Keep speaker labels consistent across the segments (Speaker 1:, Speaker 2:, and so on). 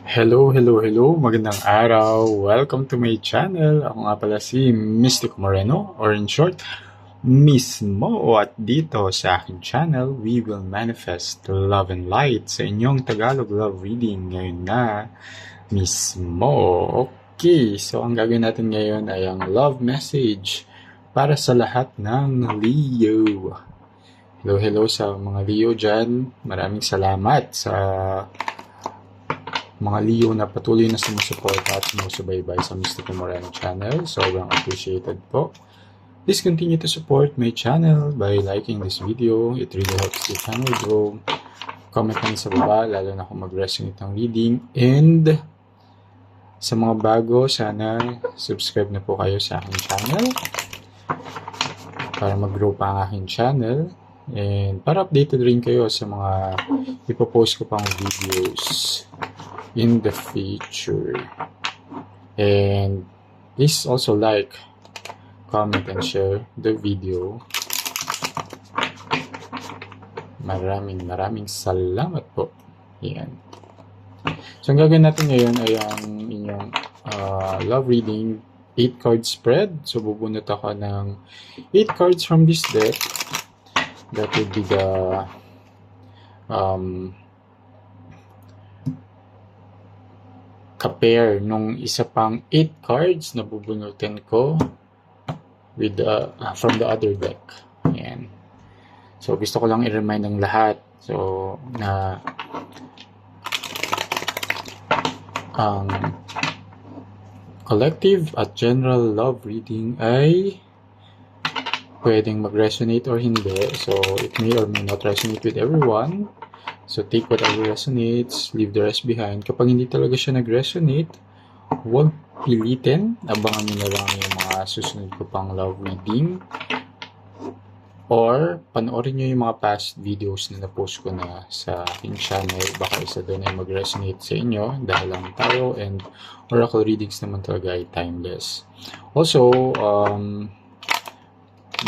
Speaker 1: Hello. Magandang araw. Welcome to my channel. Ako nga pala si Mystic Moreno, or in short, Mismo. At dito sa aking channel, we will manifest love and light sa inyong Tagalog love reading ngayon na mismo. Okay, so ang gagawin natin ngayon ay ang love message para sa lahat ng Leo. Hello sa mga Leo dyan. Maraming salamat sa mga Leo na patuloy na sumusuporta at sumusubaybay sa Mystic Moreno channel. Sobrang appreciated po. Please continue to support my channel by liking this video. It really helps the channel grow. Comment lang sa baba, lalo na kung mag-resonate ang reading. And sa mga bago, sana subscribe na po kayo sa aking channel para mag-grow pa ang aking channel. And para updated rin kayo sa mga ipopost ko pang videos in the future. And please also like, comment, and share the video. Maraming salamat po. Yan. So ang gagawin natin ngayon ay ang inyong love reading 8 card spread. So bubunot ako ng 8 cards from this deck. That would be the ka-pair nung isa pang 8 cards na bubunutin ko with from the other deck. Ayan. So gusto ko lang i-remind ng lahat na ang collective at general love reading ay pwedeng mag-resonate or hindi. So it may or may not resonate with everyone. So take whatever resonates, leave the rest behind. Kapag hindi talaga siya nag-resonate, huwag pilitin. Abangan nyo na lang yung mga susunod ko pang love reading. Or panoorin nyo yung mga past videos na na-post ko na sa aking channel. Baka isa doon ay mag-resonate sa inyo dahil ang tarot and oracle readings naman talaga ay timeless. Also,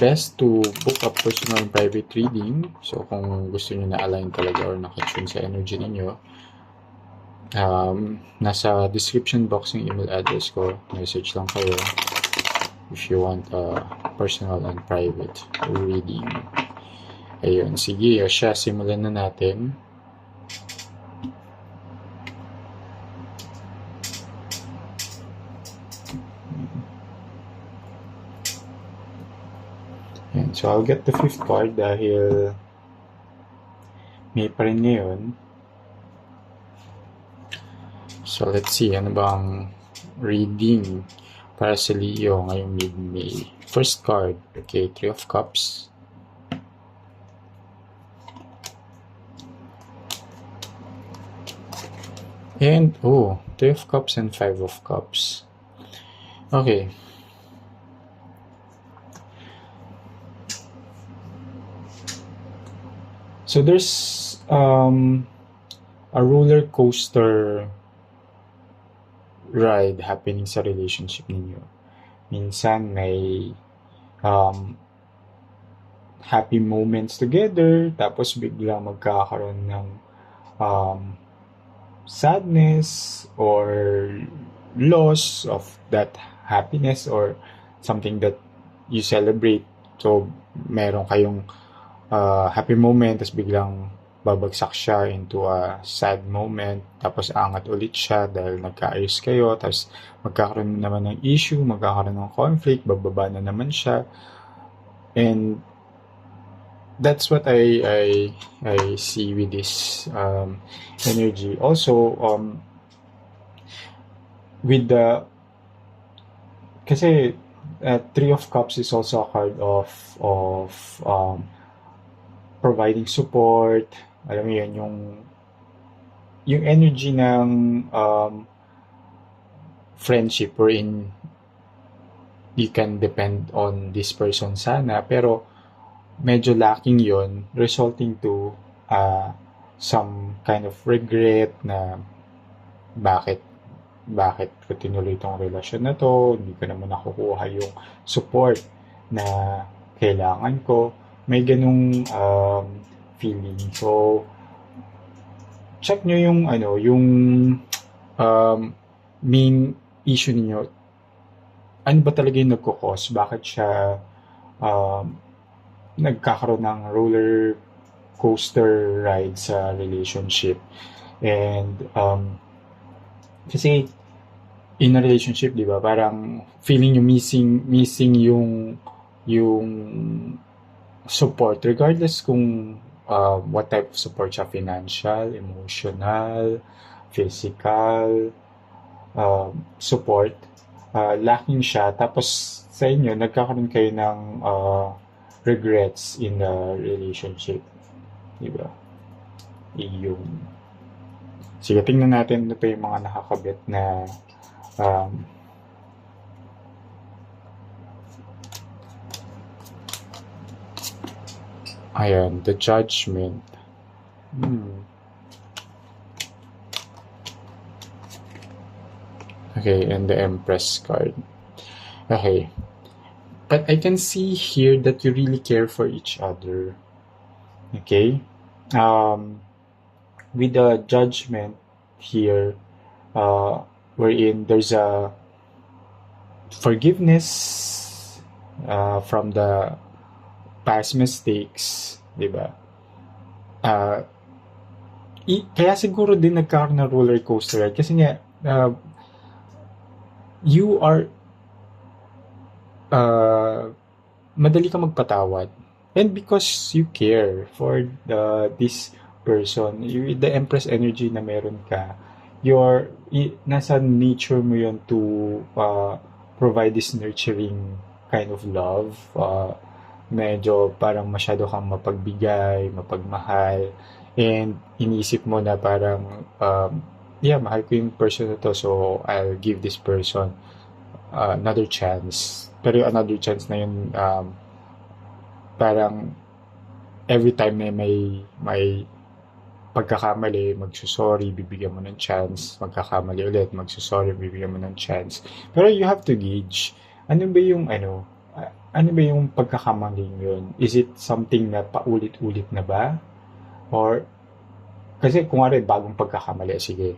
Speaker 1: best to book a personal and private reading. So kung gusto niyo na align talaga or nakatune sa energy ninyo, nasa description box yung email address ko. Message lang kayo if you want a personal and private reading. Ayun, sige, simulan na natin. So, I'll get the 5th card dahil May pa rin ngayon. So, let's see. Ano bang reading para sa Leo ngayong mid-May? First card. Okay, 3 of Cups. And, 3 of Cups and 5 of Cups. Okay. So there's a roller coaster ride happening sa relationship ninyo. Minsan may happy moments together, tapos biglang magkakaroon ng sadness or loss of that happiness or something that you celebrate. So meron kayong happy moment, tapos biglang babagsak siya into a sad moment, tapos aangat ulit siya dahil nagkaayos kayo, tapos magkakaroon naman ng issue, magkakaroon ng conflict, bababa na naman siya. And that's what I see with this energy. Also, with the kasi 3 of Cups is also a card of providing support. Alam mo yun, yung energy ng friendship wherein you can depend on this person sana, pero medyo lacking yon, resulting to some kind of regret na bakit ko tinuloy itong relasyon na to, hindi ko naman nakukuha yung support na kailangan ko. May ganung feeling. So check nyo yung main issue ninyo, ano ba talaga yung nagkukos? Bakit siya um, nagkakaroon ng roller coaster ride sa relationship? And kasi in a relationship, di ba, parang feeling nyo missing yung support, regardless kung what type of support siya, financial, emotional, physical, support, lacking siya. Tapos sa inyo, nagkakaroon kayo ng regrets in the relationship. Diba? Yung... Sige, tingnan natin ano pa yung mga nakakabit na ayan, the judgment. Okay, and the Empress card. Okay. But I can see here that you really care for each other. Okay? With the judgment here, wherein there's a forgiveness from the past mistakes, di ba? Kaya siguro din nagkaroon ng roller coaster ride kasi nga you are madali ka magpatawad, and because you care for this person, the Empress energy na meron ka, nasa nature mo yun to provide this nurturing kind of love. Medyo parang masyado kang mapagbigay, mapagmahal, and iniisip mo na parang yeah, mahal ko yung person na to, so I'll give this person another chance. Pero yung another chance na yun, parang every time na may pagkakamali, magsusorry, bibigyan mo ng chance, magkakamali ulit, magsusorry, bibigyan mo ng chance. Pero you have to gauge, ano ba yung pagkakamaling yun? Is it something na paulit-ulit na ba? Or, kasi kung ano, bagong pagkakamali, sige,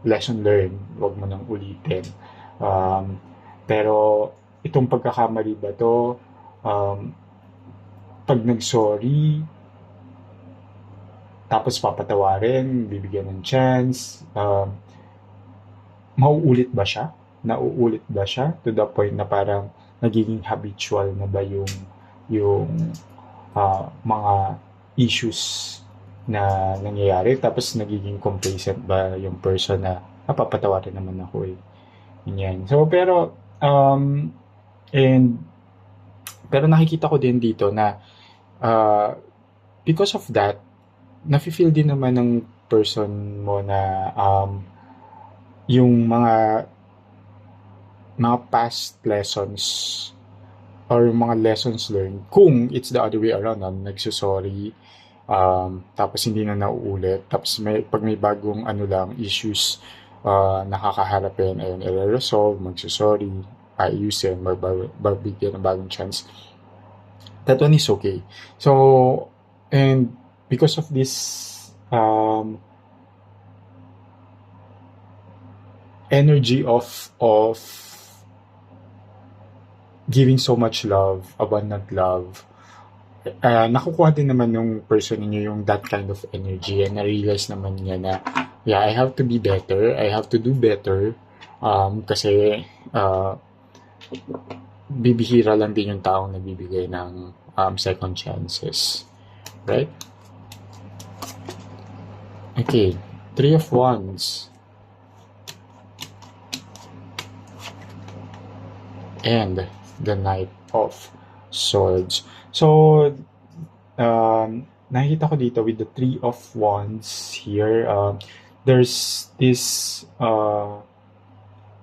Speaker 1: lesson learned, wag mo nang ulitin. Pero, itong pagkakamali ba to, pag nag-sorry, tapos papatawarin, bibigyan ng chance, mauulit ba siya? Nauulit ba siya? To the point na parang nagiging habitual na ba yung mga issues na nangyayari? Tapos nagiging complacent ba yung person na papatawarin naman ako eh. Yan. So, pero pero nakikita ko din dito na because of that, nafe-feel din naman ng person mo na yung mga past lessons or mga lessons learned, kung it's the other way around, nagsusorry, tapos hindi na nauulit, tapos pag may bagong issues, nakakaharapin, ayun, i-resolve, magsusorry, ayusin, magbigyan ng bagong chance. That one is okay. So, and because of this energy of giving so much love, abundant love, nakukuha din naman yung person niyo yung that kind of energy, and na-realize naman niya na, yeah, I have to be better, I have to do better, kasi bibihira lang din yung taong nagbibigay ng second chances, right? Okay, 3 of Wands and the Knight of Swords. So, nakikita ko dito with the 3 of Wands here, there's this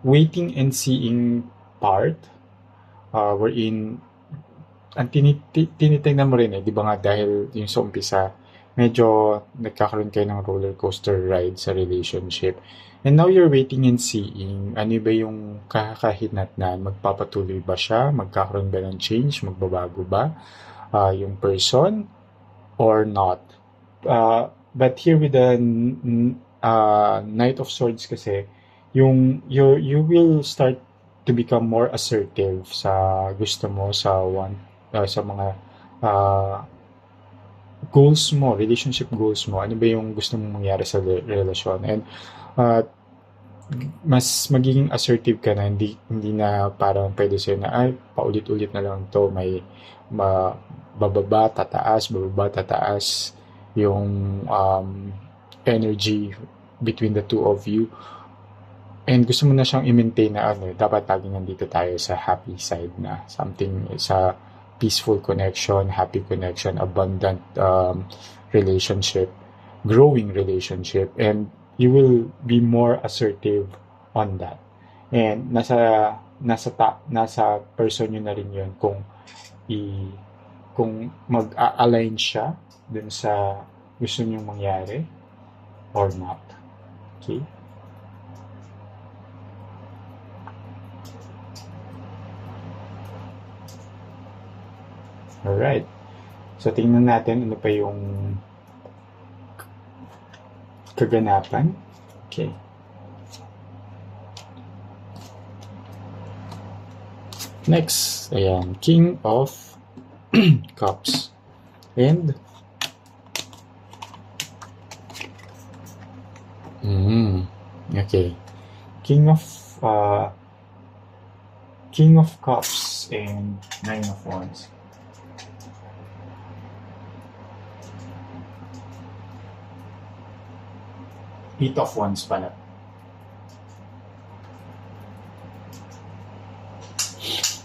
Speaker 1: waiting and seeing part, wherein ang tinitingnan mo rin di ba nga, dahil yung sa umpisa, medyo nagkakaroon kayo ng roller coaster ride sa relationship. And now you're waiting and seeing, ano ba yung kakahinatnan? Magpapatuloy ba siya? Magkakaroon ba ng change? Magbabago ba yung person? Or not? But here with the Knight of Swords kasi, you will start to become more assertive sa gusto mo, sa mga uh, goals mo, relationship goals mo. Ano ba yung gusto mong mangyari sa relasyon? And uh, mas magiging assertive ka na, hindi na parang pwede sa'yo na, ay, paulit-ulit na lang to, may bababa, tataas, yung energy between the two of you. And gusto mo na siyang i-maintain na dapat lagi nandito tayo sa happy side na, something sa peaceful connection, happy connection, abundant relationship, growing relationship, and you will be more assertive on that. And nasa person yun na rin yun kung mag-align siya dun sa gusto niyong mangyari or not. Okay? Alright. So, tingnan natin ano pa yung kaganapan. Okay. Next, ayan, King of Cups. And okay. King of Cups and Nine of Wands. Eight of Wands pala.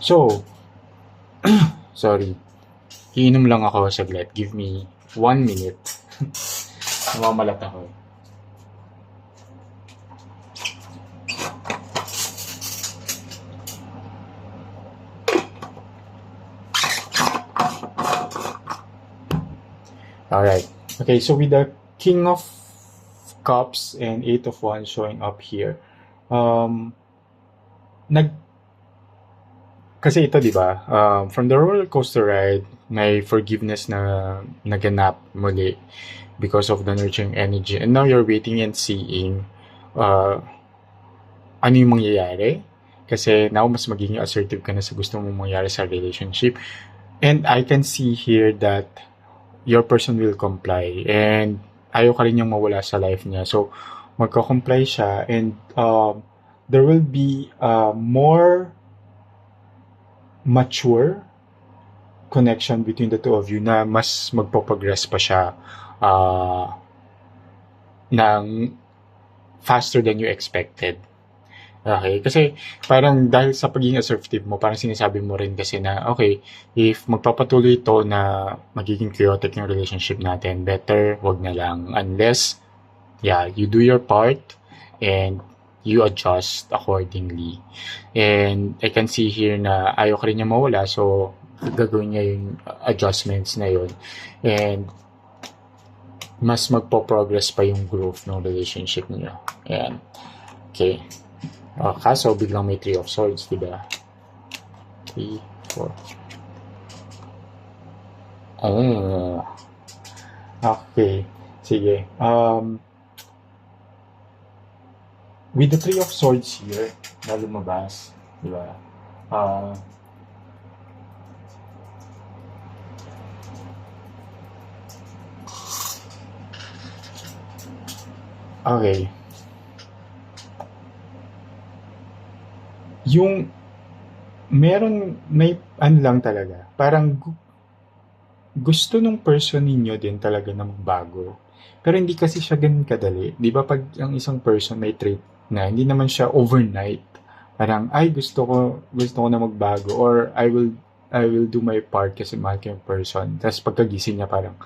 Speaker 1: So, sorry. Iinom lang ako saglit. Give me 1 minute. Namamalat ako. Alright. Okay, so with the King of Cups and Eight of Wands showing up here, kasi ito, di ba, from the roller coaster ride, may forgiveness na naganap muli because of the nurturing energy. And now you're waiting and seeing ano yung mangyayari. Kasi now, mas magiging assertive ka na sa gusto mong mangyari sa relationship. And I can see here that your person will comply. And ayaw ka rin yung mawala sa life niya. So, magka-comply siya. And there will be more mature connection between the two of you na mas magpo-progress pa siya ng faster than you expected. Okay? Kasi parang dahil sa pagiging assertive mo, parang sinasabi mo rin kasi na, okay, if magpapatuloy ito na magiging chaotic yung relationship natin, better wag na lang. Unless, you do your part and you adjust accordingly. And I can see here na ayaw ka rin niya mawala, so gagawin niya yung adjustments na yun. And mas magpo-progress pa yung growth ng relationship niyo. Ayan. Okay. Kaso biglang may 3 of Swords, diba? 3, 4. Okay. Sige. With the 3 of Swords here, na lumabas, diba? Okay. Yung may ano lang talaga, parang gusto nung person ninyo din talaga na magbago. Pero hindi kasi siya ganun kadali. Di ba pag ang isang person may trait na hindi naman siya overnight, parang ay gusto ko na magbago, or I will do my part kasi mahal ko yung person. Tapos pagkagising niya parang,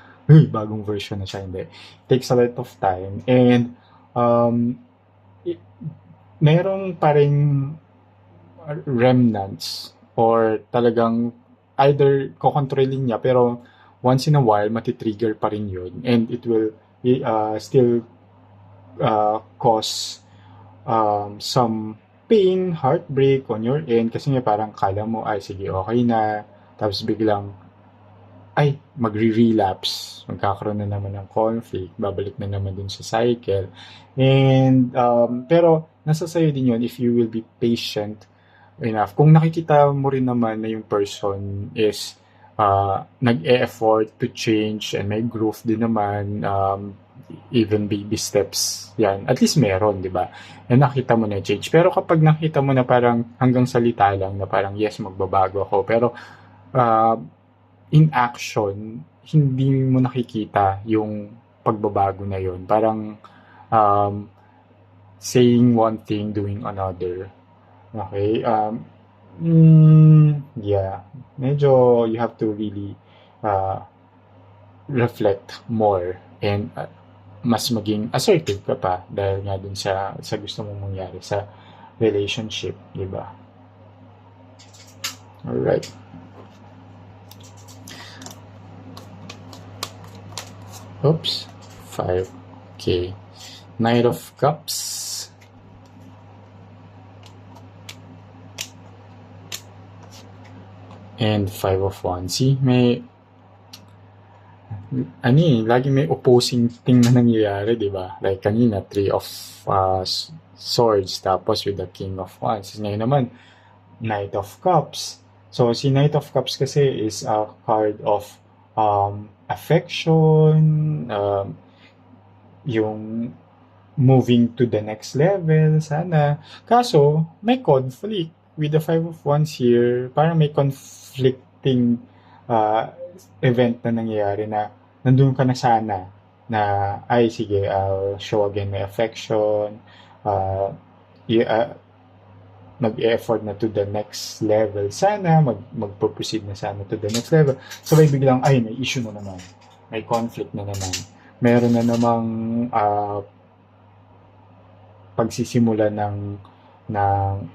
Speaker 1: bagong version na siya. Hindi. It takes a lot of time. And merong parang remnants or talagang either kokontrolin niya pero once in a while matitrigger pa rin yun, and it will still cause some pain, heartbreak on your end kasi nga parang kala mo ay sige okay na, tapos biglang magre-relapse, magkakaroon na naman ng conflict, babalik na naman dun sa cycle. And, pero, nasa sayo din yun if you will be patient enough. Kung nakikita mo rin naman na yung person is nag-e-effort to change and may growth din naman, even baby steps, yan. At least meron, di ba? And nakita mo na change. Pero kapag nakita mo na parang hanggang salita lang na parang yes, magbabago ako. Pero in action, hindi mo nakikita yung pagbabago na yun. Parang saying one thing, doing another. Okay? Yeah. Medyo you have to really reflect more and mas maging assertive ka pa dahil nga dun sa gusto mong mangyari sa relationship, di ba? Alright. Oops. 5. Okay. Knight of Cups. And 5 of Wands. See, may lagi may opposing thing na nangyayari, di ba? Like kanina, 3 of Swords, tapos with the King of Wands. Ngayon naman, Knight of Cups. So, si Knight of Cups kasi is a card of affection, yung moving to the next level, sana. Kaso, may conflict with the 5 of Wands here. Parang may conflicting event na nangyayari na nandun ka na sana na sige, I'll show again my affection, mag-e-effort na to the next level sana, mag-proceed na sana to the next level. Sabay biglang, may issue na naman, may conflict na naman, meron na namang pagsisimula ng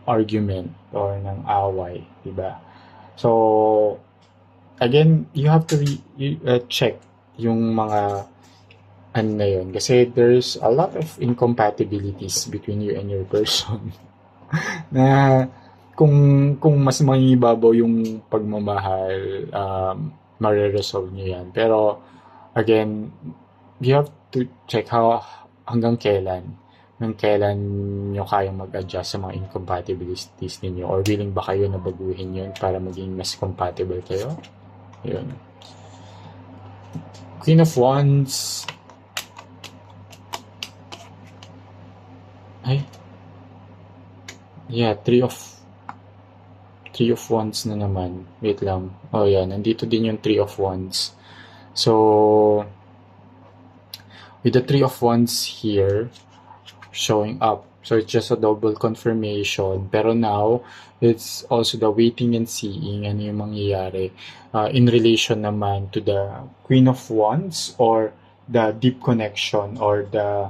Speaker 1: argument or ng away, diba? So again, you have to check yung mga na yun. Kasi there's a lot of incompatibilities between you and your person. Na kung mas mangibabaw yung pagmamahal, mare-resolve nyo yan. Pero, again, you have to check hanggang kailan nyo kayang mag-adjust sa mga incompatibilities ninyo, or willing ba kayo na baguhin yun para maging mas compatible kayo? Yun. Queen of Wands. Yeah, 3 of Wands na naman. Wait lang. Nandito din yung 3 of Wands. So, with the 3 of Wands here, showing up. So, it's just a double confirmation. Pero now, it's also the waiting and seeing ano yung mangyayari in relation naman to the Queen of Wands, or the deep connection, or the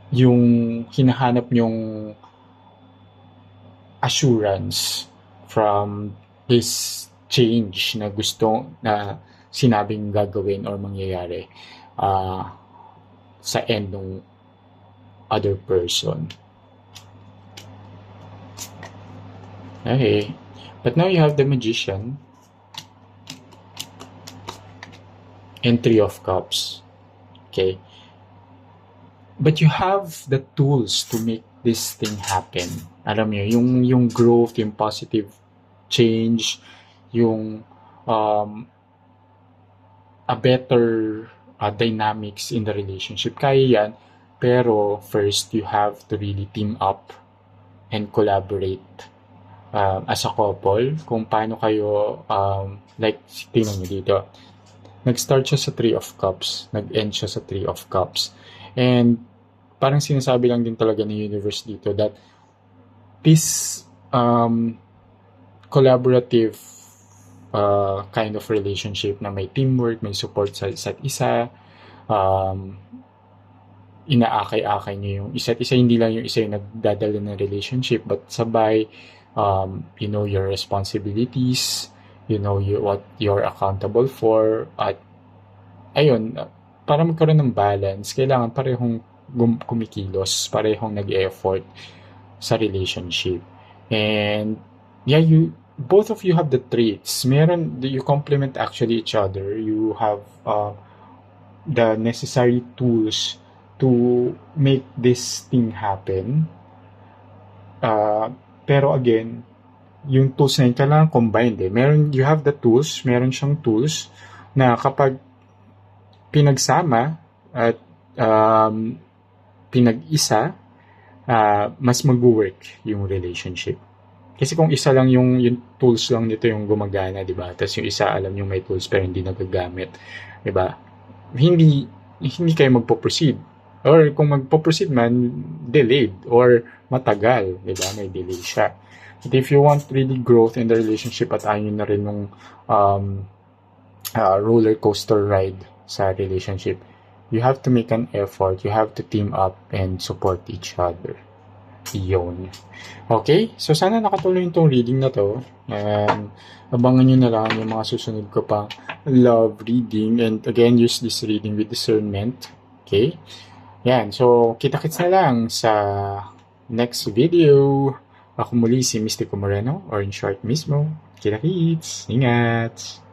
Speaker 1: yung hinahanap yung assurance from this change na sinabing gagawin or mangyayari sa end ng other person. Okay. But now you have the Magician and 3 of Cups. Okay. But you have the tools to make this thing happen. Alam mo, yung growth, yung positive change, yung a better dynamics in the relationship. Kaya yan. Pero first, you have to really team up and collaborate as a couple. Kung paano kayo, like, tingnan nyo dito. Nag-start siya sa 3 of Cups. Nag-end siya sa 3 of Cups. And parang sinasabi lang din talaga ni universe dito that this collaborative kind of relationship na may teamwork, may support sa isa't isa, inaakay-akay niyo yung isa't isa, hindi lang yung isa yung nagdadala ng relationship, but sabay, you know your responsibilities, you know what you're accountable for, at ayun, para magkaroon ng balance, kailangan parehong kumikilos, parehong nag-effort sa relationship. And yeah, both of you have the traits. You complement actually each other. You have the necessary tools to make this thing happen. Pero again, yung tools na yun, kailangan combined eh. You have the tools, meron siyang tools na kapag pinagsama at pinag-isa, mas mag-work yung relationship. Kasi kung isa lang yung tools lang nito yung gumagana, di ba? Tapos yung isa alam yung may tools pero hindi nagagamit, di ba? Hindi kayo magpo-proceed. Or kung magpo-proceed man, delayed or matagal, di ba? May delay siya. But if you want really growth in the relationship at ayaw na rin nung roller coaster ride sa relationship, you have to make an effort. You have to team up and support each other. Yun. Okay? So, sana nakatulong itong reading na to. And abangan nyo na lang yung mga susunod ko pang love reading. And again, use this reading with discernment. Okay? Yan. So, kita-kits na lang sa next video. Ako muli si Mystico Moreno, or in short mismo, kita-kits. Ingat!